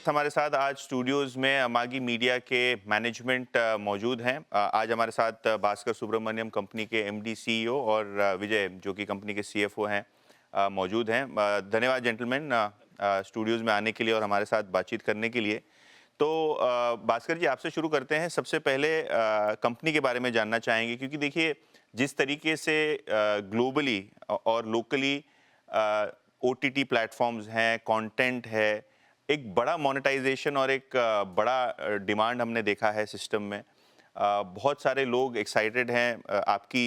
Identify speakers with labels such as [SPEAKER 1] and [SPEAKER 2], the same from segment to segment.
[SPEAKER 1] Guest हमारे साथ आज स्टूडियोज में अमागी मीडिया के मैनेजमेंट मौजूद हैं। आज हमारे साथ भास्कर सुब्रमण्यम कंपनी के एमडी सीईओ और विजय जो कि कंपनी के सीएफओ हैं मौजूद हैं। धन्यवाद जेंटलमैन स्टूडियोज में आने के लिए और हमारे साथ बातचीत करने के लिए। तो भास्कर जी, आपसे शुरू करते हैं। सबसे पहले कंपनी के बारे में जानना चाहेंगे, क्योंकि देखिए जिस तरीके से ग्लोबली और लोकली ओटीटी प्लेटफॉर्म्स हैं, कंटेंट है, एक बड़ा मोनेटाइजेशन और एक बड़ा डिमांड हमने देखा है सिस्टम में। बहुत सारे लोग एक्साइटेड हैं आपकी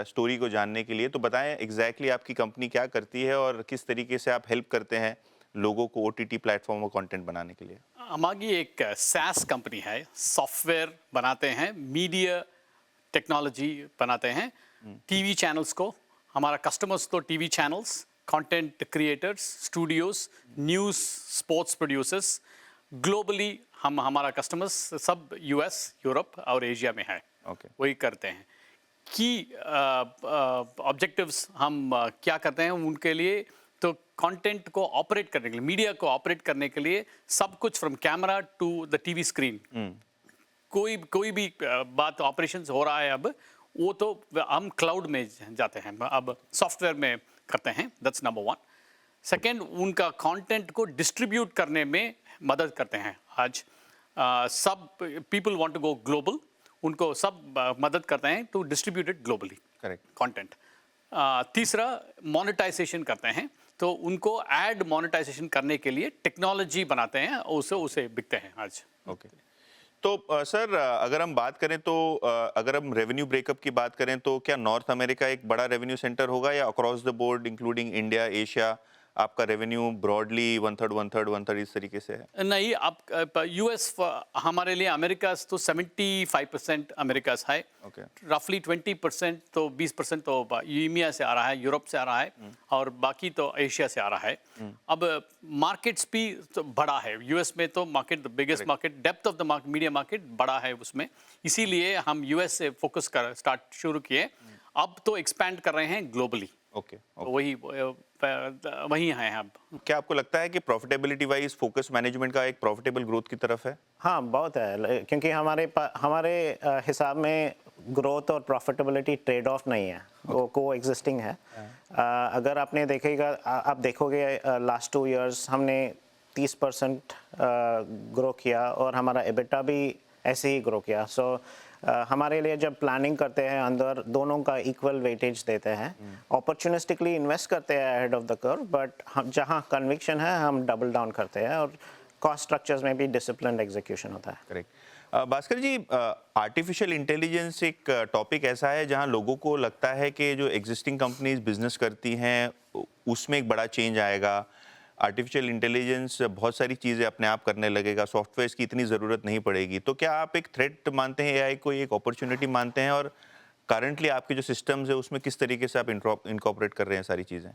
[SPEAKER 1] स्टोरी को जानने के लिए। तो बताएं एग्जैक्टली आपकी कंपनी क्या करती है और किस तरीके से आप हेल्प करते हैं लोगों को ओटीटी प्लेटफॉर्म और कंटेंट बनाने के लिए।
[SPEAKER 2] अमागी एक SaaS कंपनी है, सॉफ्टवेयर बनाते हैं, मीडिया टेक्नोलॉजी बनाते हैं, टीवी चैनल्स को। हमारा कस्टमर्स तो TV channels, content creators, studios, news, sports producers. Globally हमारा कस्टमर्स सब US, यूरोप और एशिया में है। वही करते हैं। की ऑब्जेक्टिव्स हम क्या करते हैं उनके लिए, तो कंटेंट को ऑपरेट करने के लिए, मीडिया को ऑपरेट करने के लिए सब कुछ from camera to the TV screen, कोई भी बात ऑपरेशंस हो रहा है अब, वो तो हम क्लाउड में जाते हैं, अब सॉफ्टवेयर में करते हैं। That's number 1। सेकेंड, उनका कंटेंट को डिस्ट्रीब्यूट करने में मदद करते हैं। आज सब people want to go global, उनको सब मदद करते हैं to distribute it globally content. तीसरा, मोनेटाइजेशन करते हैं, तो उनको एड मोनेटाइजेशन करने के लिए टेक्नोलॉजी बनाते हैं, उसे बिकते हैं आज।
[SPEAKER 1] तो सर, अगर हम बात करें तो अगर हम रेवेन्यू ब्रेकअप की बात करें तो क्या नॉर्थ अमेरिका एक बड़ा रेवेन्यू सेंटर होगा या across the board including India, Asia, आपका रेवेन्यू ब्रॉडली 1/3 इस तरीके से है?
[SPEAKER 2] नहीं, आप US हमारे लिए अमेरिका तो 75% अमेरिका है। रफली 20% तो 20% तो ईमिया से आ रहा है, यूरोप से आ रहा है, और बाकी तो एशिया से आ रहा है। अब मार्केट्स भी तो बड़ा है। US में तो market, the biggest market, depth of the market, media market बड़ा है उसमें। इसीलिए हम US से फोकस शुरू किए। अब तो एक्सपैंड कर रहे हैं ग्लोबली। वही है। अब
[SPEAKER 1] क्या आपको लगता है कि प्रॉफिटेबिलिटी वाइज फोकस मैनेजमेंट का एक प्रॉफिटेबल ग्रोथ की तरफ है?
[SPEAKER 3] हाँ, बहुत है, क्योंकि हमारे हिसाब में ग्रोथ और प्रॉफिटेबिलिटी ट्रेड ऑफ नहीं है, वो को एग्जिस्टिंग है। अगर आपने देखेगा, आप देखोगे लास्ट 2 इयर्स हमने 30% ग्रो किया और हमारा एबिटा भी ऐसे ही ग्रो किया। सो हमारे लिए जब प्लानिंग करते हैं अंदर दोनों का इक्वल वेटेज देते हैं, अपॉर्चुनिस्टिकली इन्वेस्ट करते हैं ahead of the curve, but हम जहाँ कन्विक्शन है हम डबल डाउन करते हैं, और कॉस्ट स्ट्रक्चर्स में भी डिसिप्लिन्ड एग्जीक्यूशन होता है।
[SPEAKER 1] करेक्ट। भास्कर जी, आर्टिफिशियल इंटेलिजेंस एक टॉपिक ऐसा है जहां लोगों को लगता है कि जो एग्जिस्टिंग कंपनीज बिजनेस करती हैं उसमें एक बड़ा चेंज आएगा। आर्टिफिशियल इंटेलिजेंस बहुत सारी चीज़ें अपने आप करने लगेगा, सॉफ्टवेयर्स की इतनी ज़रूरत नहीं पड़ेगी। तो क्या आप एक थ्रेट मानते हैं एआई को, एक अपॉर्चुनिटी मानते हैं, और करंटली आपके जो सिस्टम्स है उसमें किस तरीके से आप इनकॉर्पोरेट कर रहे हैं सारी चीज़ें?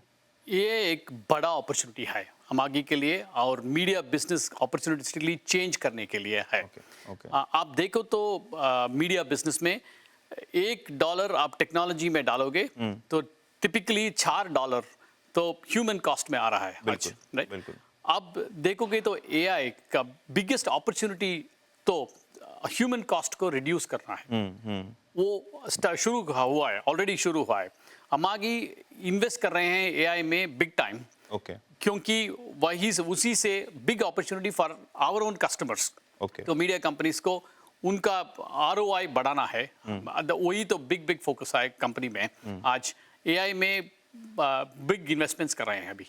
[SPEAKER 2] ये एक बड़ा अपॉर्चुनिटी है अमागी के लिए, और मीडिया बिजनेस अपॉर्चुनिटिकली चेंज करने के लिए है। आप देखो तो मीडिया बिजनेस में $1 आप टेक्नोलॉजी में डालोगे तो टिपिकली $4 तो ह्यूमन कॉस्ट में आ रहा है आज, राइट? अब देखोगे तो एआई का बिगेस्ट अपॉर्चुनिटी तो ह्यूमन कॉस्ट को रिड्यूस करना है। वो शुरू हुआ है, ऑलरेडी शुरू हुआ है। अमागी इन्वेस्ट कर रहे हैं एआई में बिग टाइम, क्योंकि उसी से big opportunity for our own customers. तो मीडिया कंपनीज को उनका ROI बढ़ाना है, वही तो बिग फोकस है कंपनी में। आज एआई में बिग इन्वेस्टमेंट्स कर रहे हैं अभी।